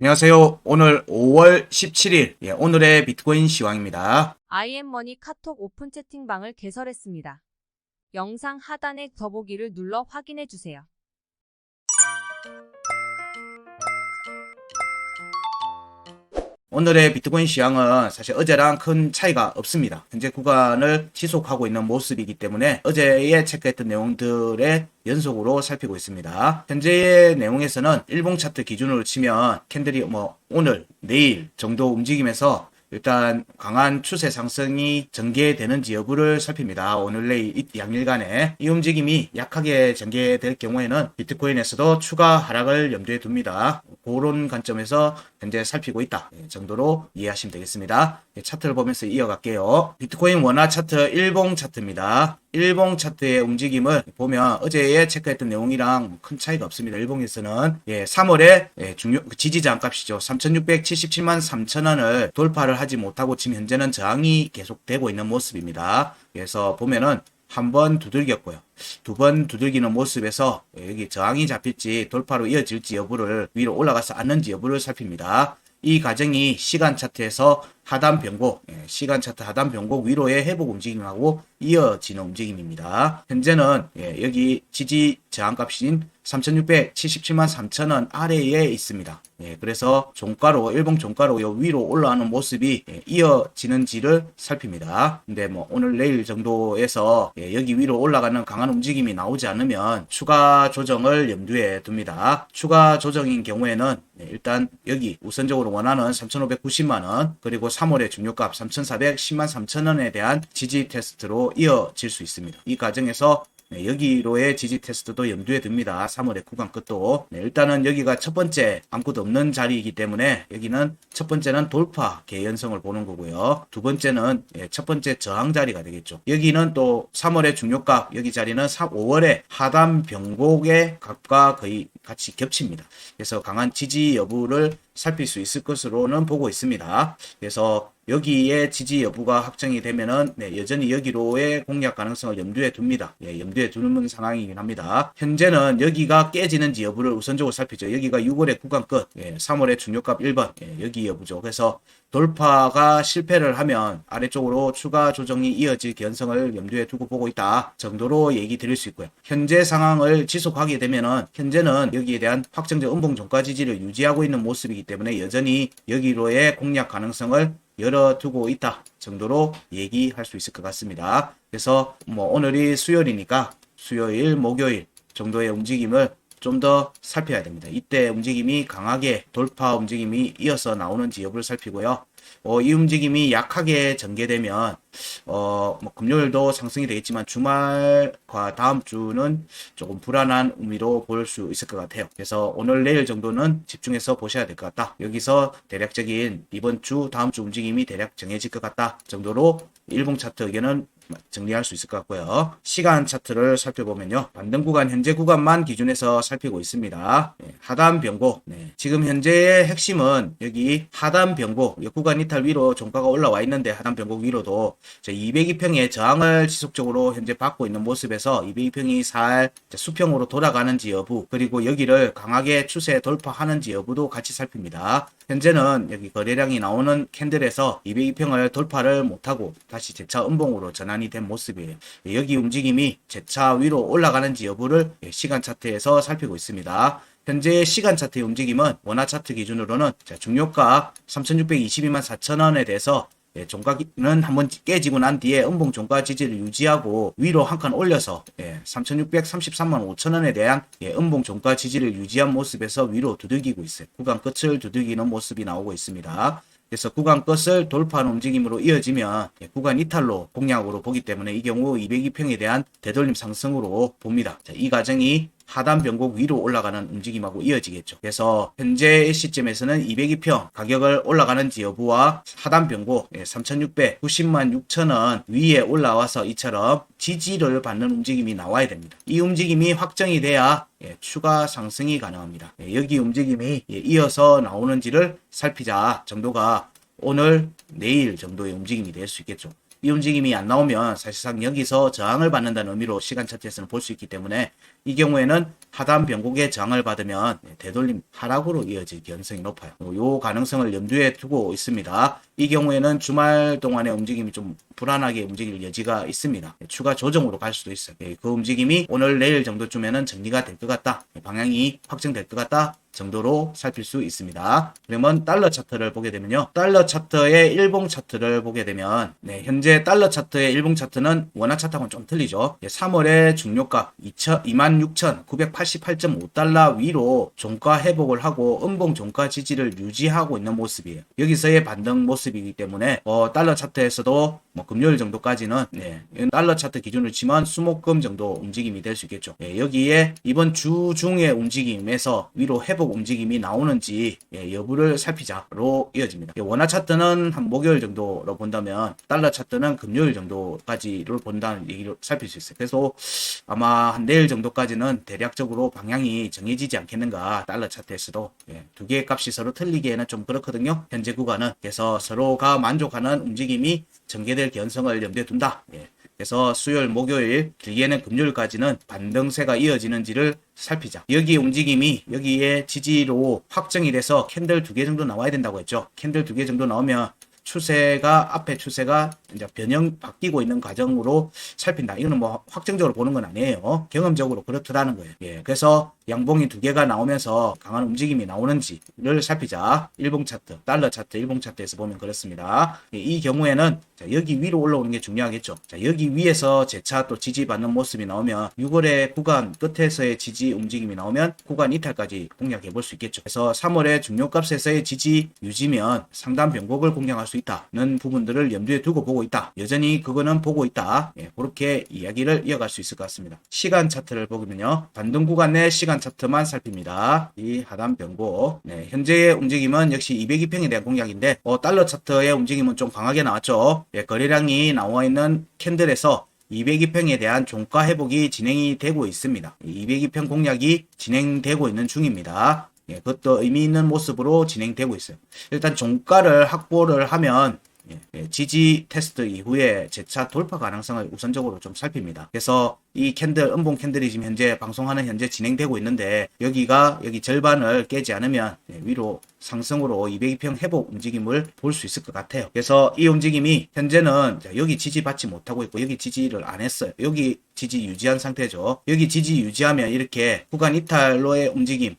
안녕하세요. 오늘 5월 17일, 오늘의 비트코인 시황입니다. IM머니 카톡 오픈 채팅방을 개설했습니다. 영상 하단의 더보기를 눌러 확인해 주세요. 오늘의 비트코인 시황은 사실 어제랑 큰 차이가 없습니다. 현재 구간을 지속하고 있는 모습이기 때문에 어제에 체크했던 내용들의 연속으로 살피고 있습니다. 현재의 내용에서는 일봉 차트 기준으로 치면 캔들이 오늘, 내일 정도 움직이면서 일단 강한 추세 상승이 전개되는지 여부를 살핍니다. 오늘 내일 양일간에 이 움직임이 약하게 전개될 경우에는 비트코인에서도 추가 하락을 염두에 둡니다. 그런 관점에서 현재 살피고 있다 정도로 이해하시면 되겠습니다. 차트를 보면서 이어갈게요. 비트코인 원화 차트 일봉 차트입니다. 일봉 차트의 움직임을 보면 어제에 체크했던 내용이랑 큰 차이가 없습니다. 일봉에서는 3월에 지지 저항 값이죠. 3,677만 3천원을 돌파를 하지 못하고 지금 현재는 저항이 계속되고 있는 모습입니다. 그래서 보면은 한 번 두들겼고요. 두 번 두들기는 모습에서 여기 저항이 잡힐지 돌파로 이어질지 여부를 위로 올라가서 않는지 여부를 살핍니다. 이 과정이 시간 차트에서 하단 변곡, 시간 차트 하단 변곡 위로의 회복 움직임하고 이어지는 움직임입니다. 현재는 여기 지지 저항값인 3,677만 3천원 아래에 있습니다. 그래서 종가로 일봉 종가로 요 위로 올라가는 모습이 이어지는지를 살핍니다. 근데 오늘 내일 정도에서 여기 위로 올라가는 강한 움직임이 나오지 않으면 추가 조정을 염두에 둡니다. 추가 조정인 경우에는 일단 여기 우선적으로 원하는 3,590만원 그리고 3월의 중요값 3,410만 3천원에 대한 지지 테스트로 이어질 수 있습니다. 이 과정에서 여기로의 지지 테스트도 염두에 듭니다. 3월의 구간 끝도. 일단은 여기가 첫 번째 아무것도 없는 자리이기 때문에 여기는 첫 번째는 돌파 개연성을 보는 거고요. 두 번째는 첫 번째 저항 자리가 되겠죠. 여기는 또 3월의 중요값 여기 자리는 5월의 하단 변곡의 값과 거의 같이 겹칩니다. 그래서 강한 지지 여부를 살필 수 있을 것으로는 보고 있습니다. 그래서 여기에 지지 여부가 확정이 되면은 여전히 여기로의 공략 가능성을 염두에 둡니다. 염두에 두는 상황이긴 합니다. 현재는 여기가 깨지는지 여부를 우선적으로 살피죠. 여기가 6월의 구간 끝, 3월의 중요값 1번, 여기 여부죠. 그래서 돌파가 실패를 하면 아래쪽으로 추가 조정이 이어질 개연성을 염두에 두고 보고 있다 정도로 얘기 드릴 수 있고요. 현재 상황을 지속하게 되면은 현재는 여기에 대한 확정적 음봉 종가 지지를 유지하고 있는 모습이기 때문에 여전히 여기로의 공략 가능성을 열어두고 있다 정도로 얘기할 수 있을 것 같습니다. 그래서 오늘이 수요일이니까 수요일, 목요일 정도의 움직임을 좀 더 살펴야 됩니다. 이때 움직임이 강하게 돌파 움직임이 이어서 나오는지 여부를 살피고요. 이 움직임이 약하게 전개되면 금요일도 상승이 되겠지만 주말과 다음 주는 조금 불안한 의미로 볼 수 있을 것 같아요. 그래서 오늘 내일 정도는 집중해서 보셔야 될 것 같다. 여기서 대략적인 이번 주 다음 주 움직임이 대략 정해질 것 같다 정도로 일봉 차트 의견은 정리할 수 있을 것 같고요. 시간 차트를 살펴보면요. 반등 구간 현재 구간만 기준해서 살피고 있습니다. 하단 변곡. 지금 현재의 핵심은 여기 하단 변곡 구간 이탈 위로 종가가 올라와 있는데 하단 변곡 위로도 202평의 저항을 지속적으로 현재 받고 있는 모습에서 202평이 수평으로 돌아가는지 여부 그리고 여기를 강하게 추세 돌파하는지 여부도 같이 살핍니다. 현재는 여기 거래량이 나오는 캔들에서 202평을 돌파를 못하고 다시 재차 음봉으로 전환이 된 모습이에요. 여기 움직임이 재차 위로 올라가는지 여부를 시간 차트에서 살피고 있습니다. 현재 시간 차트의 움직임은 원화 차트 기준으로는 중요가 3,622만 4천원에 대해서 종가는 한번 깨지고 난 뒤에 음봉 종가 지지를 유지하고 위로 한 칸 올려서 3,633만 5천원에 대한 음봉 종가 지지를 유지한 모습에서 위로 두들기고 있어요. 구간 끝을 두들기는 모습이 나오고 있습니다. 그래서 구간 끝을 돌파하는 움직임으로 이어지면 구간 이탈로 공략으로 보기 때문에 이 경우 202평에 대한 되돌림 상승으로 봅니다. 이 과정이 하단 변곡 위로 올라가는 움직임하고 이어지겠죠. 그래서 현재 시점에서는 202평 가격을 올라가는지 여부와 하단 변곡 3,690만 6천원 위에 올라와서 이처럼 지지를 받는 움직임이 나와야 됩니다. 이 움직임이 확정이 돼야 추가 상승이 가능합니다. 여기 움직임이 이어서 나오는지를 살피자 정도가 오늘 내일 정도의 움직임이 될 수 있겠죠. 이 움직임이 안 나오면 사실상 여기서 저항을 받는다는 의미로 시간 차트에서는 볼 수 있기 때문에 이 경우에는 하단 변곡의 저항을 받으면 되돌림 하락으로 이어질 가능성이 높아요. 이 가능성을 염두에 두고 있습니다. 이 경우에는 주말 동안의 움직임이 좀 불안하게 움직일 여지가 있습니다. 추가 조정으로 갈 수도 있어요. 그 움직임이 오늘 내일 정도쯤에는 정리가 될 것 같다. 방향이 확정될 것 같다. 정도로 살필 수 있습니다. 그러면 달러 차트를 보게 되면요. 달러 차트의 일봉 차트를 보게 되면 현재 달러 차트의 일봉 차트는 원화 차트하고는 좀 틀리죠. 3월의 중요가 26,988.5달러 위로 종가 회복을 하고 음봉 종가 지지를 유지하고 있는 모습이에요. 여기서의 반등 모습이기 때문에 달러 차트에서도 금요일 정도까지는 달러 차트 기준으로 치면 수목금 정도 움직임이 될 수 있겠죠. 여기에 이번 주 중의 움직임에서 위로 회복 움직임이 나오는지 여부를 살피자로 이어집니다. 원화 차트는 한 목요일 정도로 본다면 달러 차트는 금요일 정도까지를 본다는 얘기를 살필 수 있어요. 그래서 아마 한 내일 정도까지는 대략적으로 방향이 정해지지 않겠는가. 달러 차트에서도 두 개의 값이 서로 틀리기에는 좀 그렇거든요. 현재 구간은. 그래서 서로가 만족하는 움직임이 전개될 가능성을 염두에 둔다. 그래서 수요일, 목요일, 길게는 금요일까지는 반등세가 이어지는지를 살피자. 여기 움직임이 여기에 지지로 확정이 돼서 캔들 2개 정도 나와야 된다고 했죠. 캔들 2개 정도 나오면 추세가 앞에 추세가 이제 변형 바뀌고 있는 과정으로 살핀다. 이거는 뭐 확정적으로 보는 건 아니에요. 경험적으로 그렇더라는 거예요. 그래서 양봉이 2개가 나오면서 강한 움직임이 나오는지를 살피자. 일봉 차트, 달러 차트, 일봉 차트에서 보면 그렇습니다. 이 경우에는 여기 위로 올라오는 게 중요하겠죠. 여기 위에서 재차 또 지지받는 모습이 나오면 6월의 구간 끝에서의 지지 움직임이 나오면 구간 이탈까지 공략해 볼 수 있겠죠. 그래서 3월의 중요값에서의 지지 유지면 상단 변곡을 공략할 수 있다는 부분들을 염두에 두고 보고 있다. 여전히 그거는 보고 있다. 그렇게 이야기를 이어갈 수 있을 것 같습니다. 시간 차트를 보면요. 반등 구간 내 시간 차트만 살핍니다. 이 하단 변곡. 현재의 움직임은 역시 202평에 대한 공략인데 달러 차트의 움직임은 좀 강하게 나왔죠. 거래량이 나와 있는 캔들에서 202평에 대한 종가 회복이 진행이 되고 있습니다. 202평 공략이 진행되고 있는 중입니다. 그것도 의미 있는 모습으로 진행되고 있어요. 일단 종가를 확보를 하면 지지 테스트 이후에 재차 돌파 가능성을 우선적으로 좀 살핍니다. 그래서 이 캔들, 음봉 캔들이 지금 현재 방송하는 현재 진행되고 있는데 여기 절반을 깨지 않으면 위로 상승으로 202평 회복 움직임을 볼 수 있을 것 같아요. 그래서 이 움직임이 현재는 여기 지지받지 못하고 있고 여기 지지를 안 했어요. 여기 지지 유지한 상태죠. 여기 지지 유지하면 이렇게 구간 이탈로의 움직임,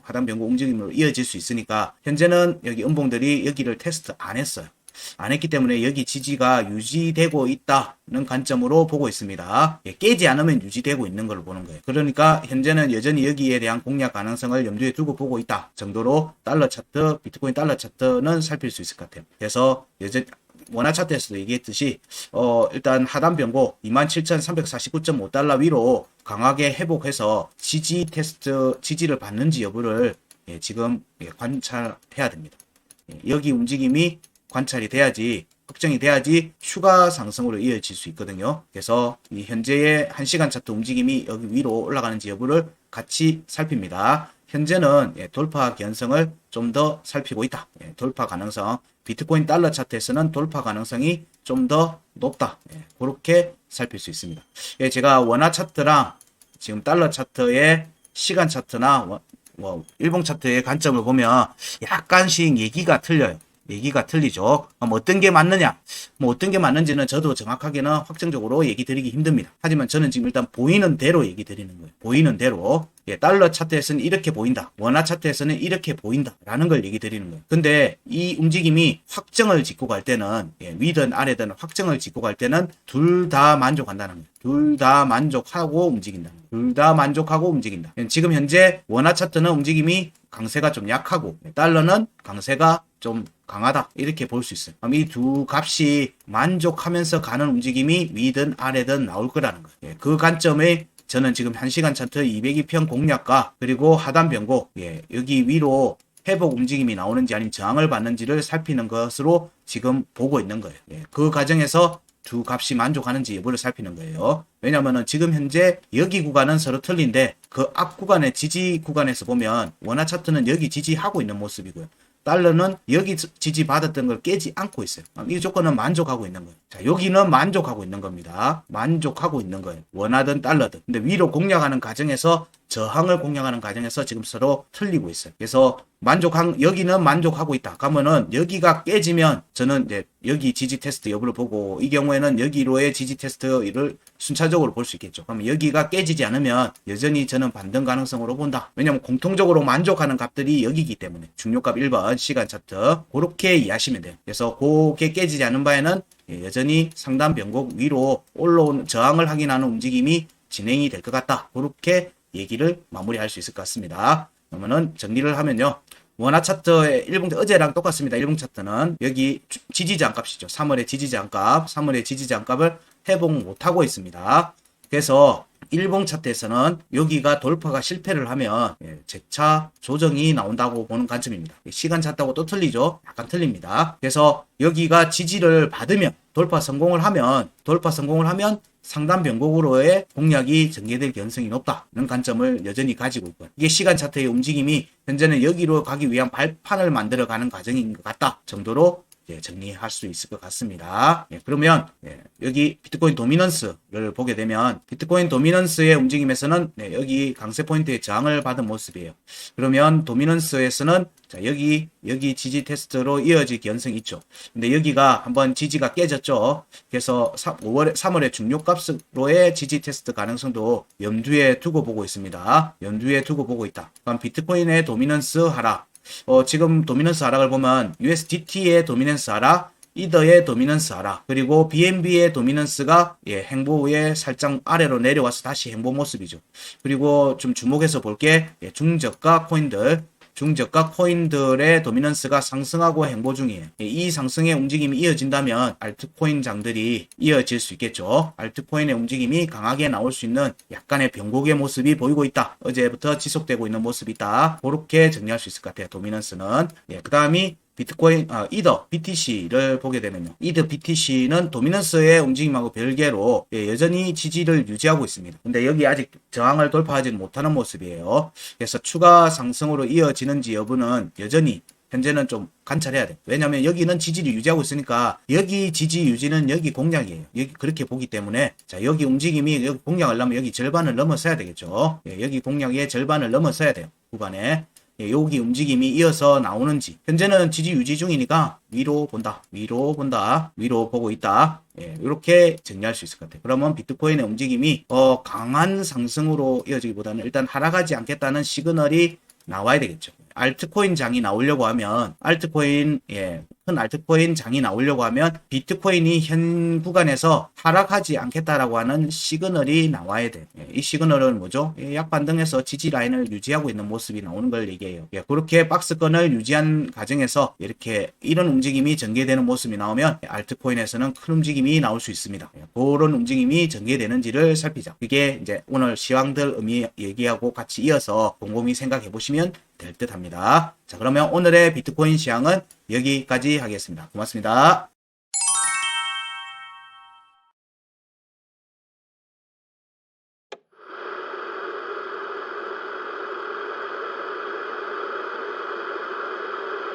하단 변곡 움직임으로 이어질 수 있으니까 현재는 여기 음봉들이 여기를 테스트 안 했어요. 안 했기 때문에 여기 지지가 유지되고 있다는 관점으로 보고 있습니다. 깨지 않으면 유지되고 있는 걸로 보는 거예요. 그러니까 현재는 여전히 여기에 대한 공략 가능성을 염두에 두고 보고 있다 정도로 달러 차트, 비트코인 달러 차트는 살필 수 있을 것 같아요. 그래서 여전히 원화 차트에서도 얘기했듯이 일단 하단 변곡 27,349.5달러 위로 강하게 회복해서 지지를 받는지 여부를 지금 관찰해야 됩니다. 여기 움직임이 관찰이 돼야지, 확정이 돼야지 추가 상승으로 이어질 수 있거든요. 그래서 이 현재의 1시간 차트 움직임이 여기 위로 올라가는지 여부를 같이 살핍니다. 현재는 돌파 가능성을 좀 더 살피고 있다. 돌파 가능성, 비트코인 달러 차트에서는 돌파 가능성이 좀 더 높다. 그렇게 살필 수 있습니다. 제가 원화 차트랑 지금 달러 차트의 시간 차트나 일봉 차트의 관점을 보면 약간씩 얘기가 틀려요. 얘기가 틀리죠. 어떤 게 맞느냐? 어떤 게 맞는지는 저도 정확하게는 확정적으로 얘기 드리기 힘듭니다. 하지만 저는 지금 일단 보이는 대로 얘기 드리는 거예요. 보이는 대로. 달러 차트에서는 이렇게 보인다. 원화 차트에서는 이렇게 보인다. 라는 걸 얘기 드리는 거예요. 근데 이 움직임이 확정을 짓고 갈 때는, 위든 아래든 확정을 짓고 갈 때는 둘 다 만족한다는 거예요. 둘 다 만족하고 움직인다. 둘 다 만족하고 움직인다. 지금 현재 원화 차트는 움직임이 강세가 좀 약하고 달러는 강세가 좀 강하다. 이렇게 볼 수 있어요. 이 두 값이 만족하면서 가는 움직임이 위든 아래든 나올 거라는 거예요. 그 관점에 저는 지금 1시간 차트 202평 공략과 그리고 하단 변곡, 여기 위로 회복 움직임이 나오는지 아니면 저항을 받는지를 살피는 것으로 지금 보고 있는 거예요. 그 과정에서 두 값이 만족하는지 여부를 살피는 거예요. 왜냐면은 지금 현재 여기 구간은 서로 틀린데 그 앞 구간의 지지 구간에서 보면 원화 차트는 여기 지지하고 있는 모습이고요. 달러는 여기 지지받았던 걸 깨지 않고 있어요. 이 조건은 만족하고 있는 거예요. 자, 여기는 만족하고 있는 겁니다. 만족하고 있는 거예요. 원하든 달러든. 근데 위로 공략하는 과정에서 저항을 공략하는 과정에서 지금 서로 틀리고 있어요. 그래서 여기는 만족하고 있다. 그러면은 여기가 깨지면 저는 이제 여기 지지 테스트 여부를 보고 이 경우에는 여기로의 지지 테스트를 순차적으로 볼 수 있겠죠. 그러면 여기가 깨지지 않으면 여전히 저는 반등 가능성으로 본다. 왜냐면 공통적으로 만족하는 값들이 여기기 때문에 중요값 1번 시간 차트 그렇게 이해하시면 돼요. 그래서 그게 깨지지 않은 바에는 여전히 상단 변곡 위로 올라오는 저항을 확인하는 움직임이 진행이 될 것 같다. 그렇게 얘기를 마무리할 수 있을 것 같습니다. 그러면은 정리를 하면요. 원화 차트의 어제랑 똑같습니다. 일봉 차트는 여기 지지저항 값이죠. 3월의 지지저항 값, 3월의 지지저항 값을 회복 못하고 있습니다. 그래서 일봉 차트에서는 여기가 돌파가 실패를 하면 재차 조정이 나온다고 보는 관점입니다. 시간 차트하고 또 틀리죠? 약간 틀립니다. 그래서 여기가 지지를 받으면 돌파 성공을 하면 상단 변곡으로의 공략이 전개될 가능성이 높다는 관점을 여전히 가지고 있고요. 이게 시간 차트의 움직임이 현재는 여기로 가기 위한 발판을 만들어가는 과정인 것 같다 정도로 정리할 수 있을 것 같습니다. 그러면 여기 비트코인 도미넌스를 보게 되면 비트코인 도미넌스의 움직임에서는 여기 강세 포인트의 저항을 받은 모습이에요. 그러면 도미넌스에서는 자, 여기 지지 테스트로 이어질 가능성이 있죠. 근데 여기가 한번 지지가 깨졌죠. 그래서 3월의 중요값으로의 지지 테스트 가능성도 염두에 두고 보고 있습니다. 염두에 두고 보고 있다. 그럼 비트코인의 도미넌스 하락. 지금 도미넌스 하락을 보면 USDT의 도미넌스 하락, 이더의 도미넌스 하락, 그리고 BNB의 도미넌스가 행보 후에 살짝 아래로 내려와서 다시 행보 모습이죠. 그리고 좀 주목해서 볼게 중저가 코인들의 도미넌스가 상승하고 행보 중이에요. 이 상승의 움직임이 이어진다면 알트코인 장들이 이어질 수 있겠죠. 알트코인의 움직임이 강하게 나올 수 있는 약간의 변곡의 모습이 보이고 있다. 어제부터 지속되고 있는 모습이 있다. 그렇게 정리할 수 있을 것 같아요. 도미넌스는. 그 다음이 비트코인, 이더 BTC를 보게 되면요. 이더 BTC는 도미넌스의 움직임하고 별개로 여전히 지지를 유지하고 있습니다. 근데 여기 아직 저항을 돌파하지 못하는 모습이에요. 그래서 추가 상승으로 이어지는지 여부는 여전히 현재는 좀 관찰해야 돼. 왜냐면 여기는 지지를 유지하고 있으니까 여기 지지 유지는 여기 공략이에요. 여기 그렇게 보기 때문에 자 여기 움직임이 여기 공략을 하려면 여기 절반을 넘어서야 되겠죠. 여기 공략의 절반을 넘어서야 돼요. 구간에. 여기 움직임이 이어서 나오는지 현재는 지지 유지 중이니까 위로 본다 위로 보고 있다 이렇게 정리할 수 있을 것 같아요. 그러면 비트코인의 움직임이 강한 상승으로 이어지기보다는 일단 하락하지 않겠다는 시그널이 나와야 되겠죠. 알트코인 장이 나오려고 하면 큰 알트코인 장이 나오려고 하면 비트코인이 현 구간에서 하락하지 않겠다라고 하는 시그널이 나와야 돼요. 이 시그널은 뭐죠? 약반등에서 지지 라인을 유지하고 있는 모습이 나오는 걸 얘기해요. 그렇게 박스권을 유지한 과정에서 이런 움직임이 전개되는 모습이 나오면 알트코인에서는 큰 움직임이 나올 수 있습니다. 그런 움직임이 전개되는지를 살피자. 그게 이제 오늘 시황들 의미 얘기하고 같이 이어서 곰곰이 생각해 보시면 될 듯 합니다. 자, 그러면 오늘의 비트코인 시황은 여기까지 하겠습니다. 고맙습니다.